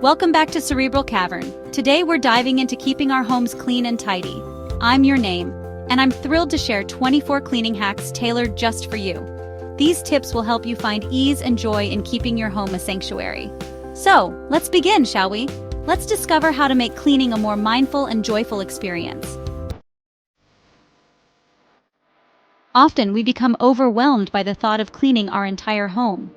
Welcome back to Cerebral Cavern. Today we're diving into keeping our homes clean and tidy. I'm your name, and I'm thrilled to share 24 cleaning hacks tailored just for you. These tips will help you find ease and joy in keeping your home a sanctuary. So, let's begin, shall we? Let's discover how to make cleaning a more mindful and joyful experience. Often we become overwhelmed by the thought of cleaning our entire home.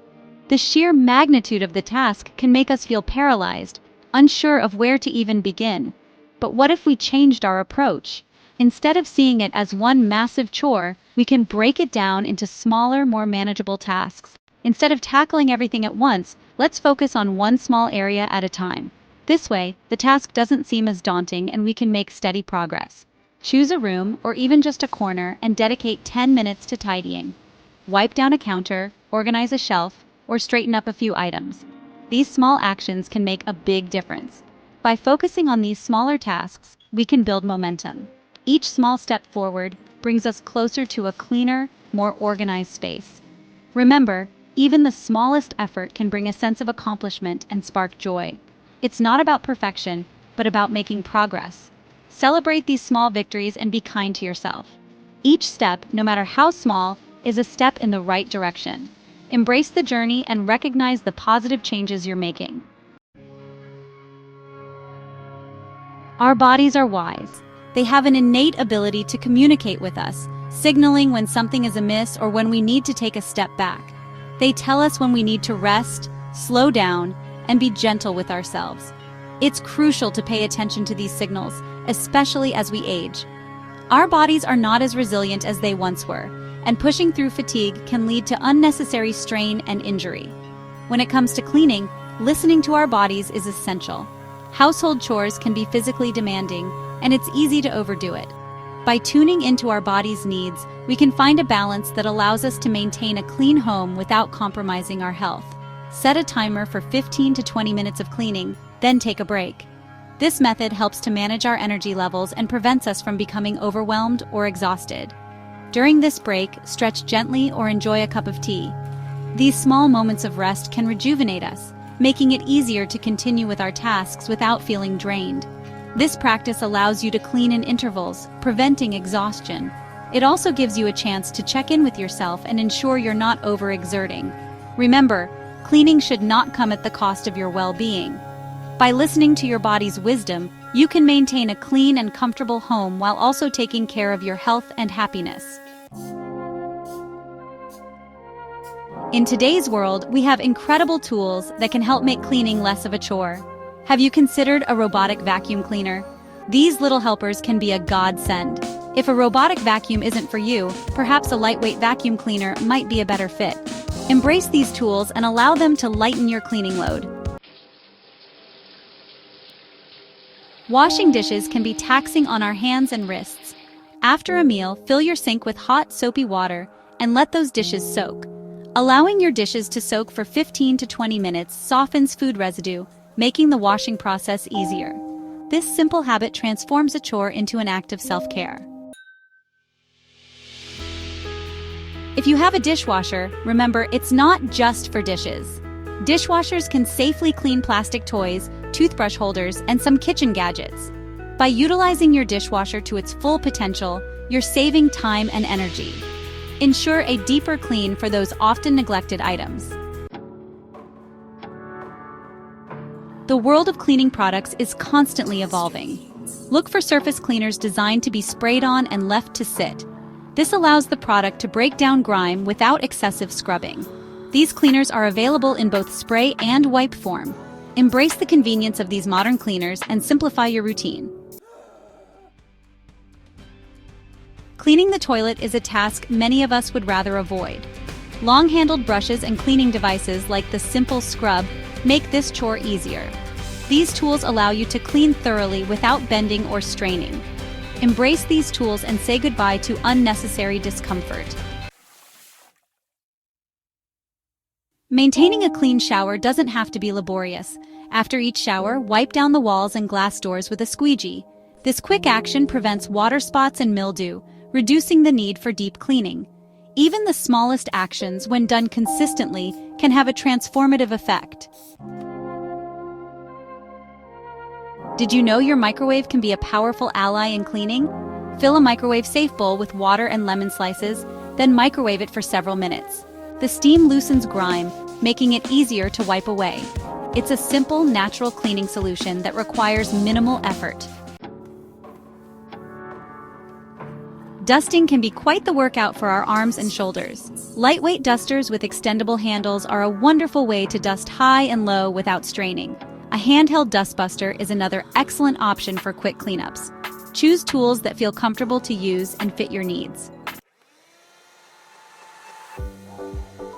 The sheer magnitude of the task can make us feel paralyzed, unsure of where to even begin. But what if we changed our approach? Instead of seeing it as one massive chore, we can break it down into smaller, more manageable tasks. Instead of tackling everything at once, let's focus on one small area at a time. This way, the task doesn't seem as daunting and we can make steady progress. Choose a room, or even just a corner, and dedicate 10 minutes to tidying. Wipe down a counter, organize a shelf, or straighten up a few items. These small actions can make a big difference. By focusing on these smaller tasks, we can build momentum. Each small step forward brings us closer to a cleaner, more organized space. Remember, even the smallest effort can bring a sense of accomplishment and spark joy. It's not about perfection, but about making progress. Celebrate these small victories and be kind to yourself. Each step, no matter how small, is a step in the right direction. Embrace the journey and recognize the positive changes you're making. Our bodies are wise. They have an innate ability to communicate with us, signaling when something is amiss or when we need to take a step back. They tell us when we need to rest, slow down, and be gentle with ourselves. It's crucial to pay attention to these signals, especially as we age. Our bodies are not as resilient as they once were, and pushing through fatigue can lead to unnecessary strain and injury. When it comes to cleaning, listening to our bodies is essential. Household chores can be physically demanding, and it's easy to overdo it. By tuning into our body's needs, we can find a balance that allows us to maintain a clean home without compromising our health. Set a timer for 15 to 20 minutes of cleaning, then take a break. This method helps to manage our energy levels and prevents us from becoming overwhelmed or exhausted. During this break, stretch gently or enjoy a cup of tea. These small moments of rest can rejuvenate us, making it easier to continue with our tasks without feeling drained. This practice allows you to clean in intervals, preventing exhaustion. It also gives you a chance to check in with yourself and ensure you're not overexerting. Remember, cleaning should not come at the cost of your well-being. By listening to your body's wisdom, you can maintain a clean and comfortable home while also taking care of your health and happiness. In today's world, we have incredible tools that can help make cleaning less of a chore. Have you considered a robotic vacuum cleaner? These little helpers can be a godsend. If a robotic vacuum isn't for you, perhaps a lightweight vacuum cleaner might be a better fit. Embrace these tools and allow them to lighten your cleaning load. Washing dishes can be taxing on our hands and wrists. After a meal, fill your sink with hot, soapy water and let those dishes soak. Allowing your dishes to soak for 15 to 20 minutes softens food residue, making the washing process easier. This simple habit transforms a chore into an act of self-care. If you have a dishwasher, remember it's not just for dishes. Dishwashers can safely clean plastic toys, toothbrush holders, and some kitchen gadgets. By utilizing your dishwasher to its full potential, you're saving time and energy. Ensure a deeper clean for those often neglected items. The world of cleaning products is constantly evolving. Look for surface cleaners designed to be sprayed on and left to sit. This allows the product to break down grime without excessive scrubbing. These cleaners are available in both spray and wipe form. Embrace the convenience of these modern cleaners and simplify your routine. Cleaning the toilet is a task many of us would rather avoid. Long-handled brushes and cleaning devices like the simple scrub make this chore easier. These tools allow you to clean thoroughly without bending or straining. Embrace these tools and say goodbye to unnecessary discomfort. Maintaining a clean shower doesn't have to be laborious. After each shower, wipe down the walls and glass doors with a squeegee. This quick action prevents water spots and mildew, reducing the need for deep cleaning. Even the smallest actions, when done consistently, can have a transformative effect. Did you know your microwave can be a powerful ally in cleaning? Fill a microwave-safe bowl with water and lemon slices, then microwave it for several minutes. The steam loosens grime, making it easier to wipe away. It's a simple, natural cleaning solution that requires minimal effort. Dusting can be quite the workout for our arms and shoulders. Lightweight dusters with extendable handles are a wonderful way to dust high and low without straining. A handheld dustbuster is another excellent option for quick cleanups. Choose tools that feel comfortable to use and fit your needs.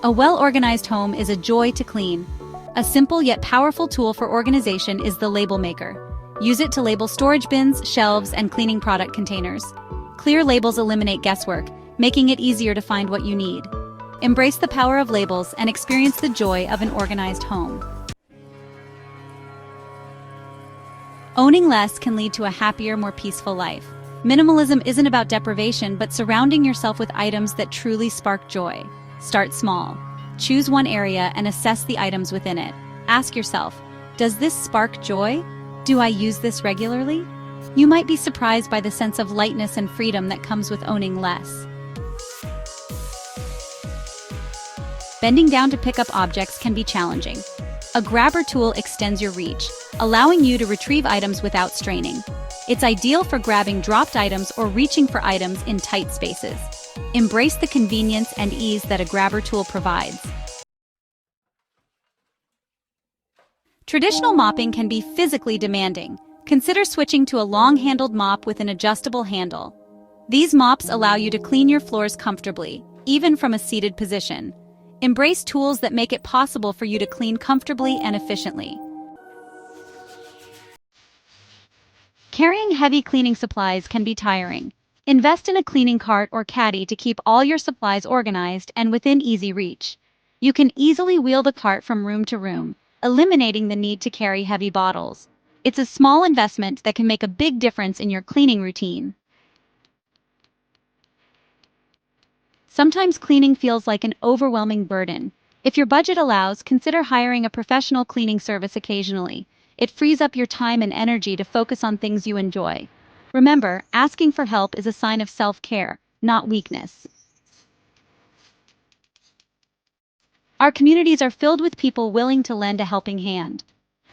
A well-organized home is a joy to clean. A simple yet powerful tool for organization is the label maker. Use it to label storage bins, shelves, and cleaning product containers. Clear labels eliminate guesswork, making it easier to find what you need. Embrace the power of labels and experience the joy of an organized home. Owning less can lead to a happier, more peaceful life. Minimalism isn't about deprivation, but surrounding yourself with items that truly spark joy. Start small. Choose one area and assess the items within it. Ask yourself, does this spark joy? Do I use this regularly? You might be surprised by the sense of lightness and freedom that comes with owning less. Bending down to pick up objects can be challenging. A grabber tool extends your reach, allowing you to retrieve items without straining. It's ideal for grabbing dropped items or reaching for items in tight spaces. Embrace the convenience and ease that a grabber tool provides. Traditional mopping can be physically demanding. Consider switching to a long-handled mop with an adjustable handle. These mops allow you to clean your floors comfortably, even from a seated position. Embrace tools that make it possible for you to clean comfortably and efficiently. Carrying heavy cleaning supplies can be tiring. Invest in a cleaning cart or caddy to keep all your supplies organized and within easy reach. You can easily wheel the cart from room to room, eliminating the need to carry heavy bottles. It's a small investment that can make a big difference in your cleaning routine. Sometimes cleaning feels like an overwhelming burden. If your budget allows, consider hiring a professional cleaning service occasionally. It frees up your time and energy to focus on things you enjoy. Remember, asking for help is a sign of self-care, not weakness. Our communities are filled with people willing to lend a helping hand.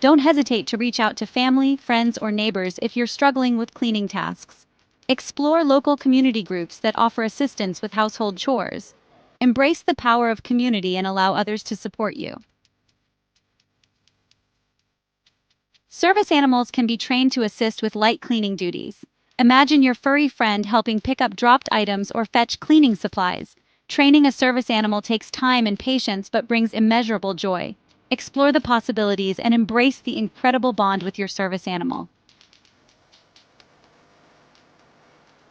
Don't hesitate to reach out to family, friends, or neighbors if you're struggling with cleaning tasks. Explore local community groups that offer assistance with household chores. Embrace the power of community and allow others to support you. Service animals can be trained to assist with light cleaning duties. Imagine your furry friend helping pick up dropped items or fetch cleaning supplies. Training a service animal takes time and patience but brings immeasurable joy. Explore the possibilities and embrace the incredible bond with your service animal.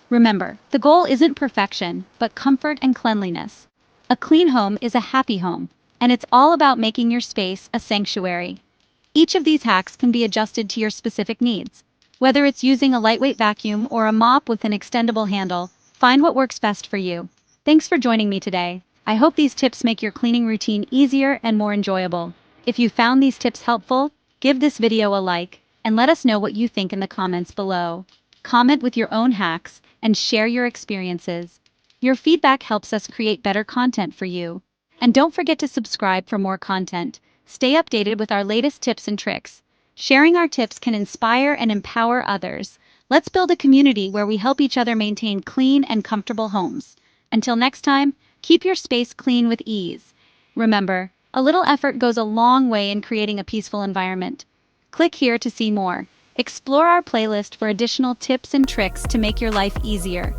Remember, the goal isn't perfection, but comfort and cleanliness. A clean home is a happy home, and it's all about making your space a sanctuary. Each of these hacks can be adjusted to your specific needs. Whether it's using a lightweight vacuum or a mop with an extendable handle, find what works best for you. Thanks for joining me today. I hope these tips make your cleaning routine easier and more enjoyable. If you found these tips helpful, give this video a like, and let us know what you think in the comments below. Comment with your own hacks, and share your experiences. Your feedback helps us create better content for you. And don't forget to subscribe for more content. Stay updated with our latest tips and tricks. Sharing our tips can inspire and empower others. Let's build a community where we help each other maintain clean and comfortable homes. Until next time, keep your space clean with ease. Remember, a little effort goes a long way in creating a peaceful environment. Click here to see more. Explore our playlist for additional tips and tricks to make your life easier.